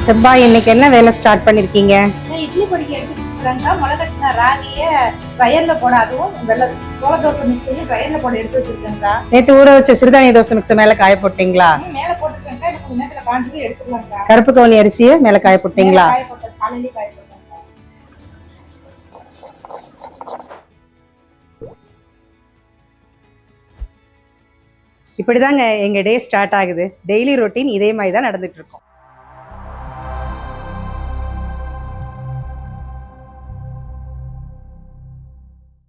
செவ்வாய் இன்னைக்கு என்ன வேலை ஸ்டார்ட் பண்ணிருக்கீங்க? இட்லி பொடிக்கு எடுத்துக்கிட்டாங்க. முளை கட்டின ராகிய ட்ரையர்ல போட, அதுவும் சோள தோசை மிக்ஸையும் ட்ரையர்ல போட எடுத்து வச்சிருக்கேங்கக்கா. நேற்று ஊற வச்ச சிறுதானிய தோசை மிக்ஸ் மேல காய போட்டீங்களா? மேல போட்டுருக்கேங்கக்கா. கொஞ்ச நேரத்துல காஞ்சி எடுத்துக்கலாம்க்கா. கருப்பு கவுனி அரிசியை மேல காய போட்டீங்களா? காய போட்டேன், காலையிலேயே காய போட்டேன். இப்படிதாங்க எங்க டே ஸ்டார்ட் ஆகுது. டெய்லி ரொட்டீன் இதே மாதிரி தான் நடந்துட்டு இருக்கோம்.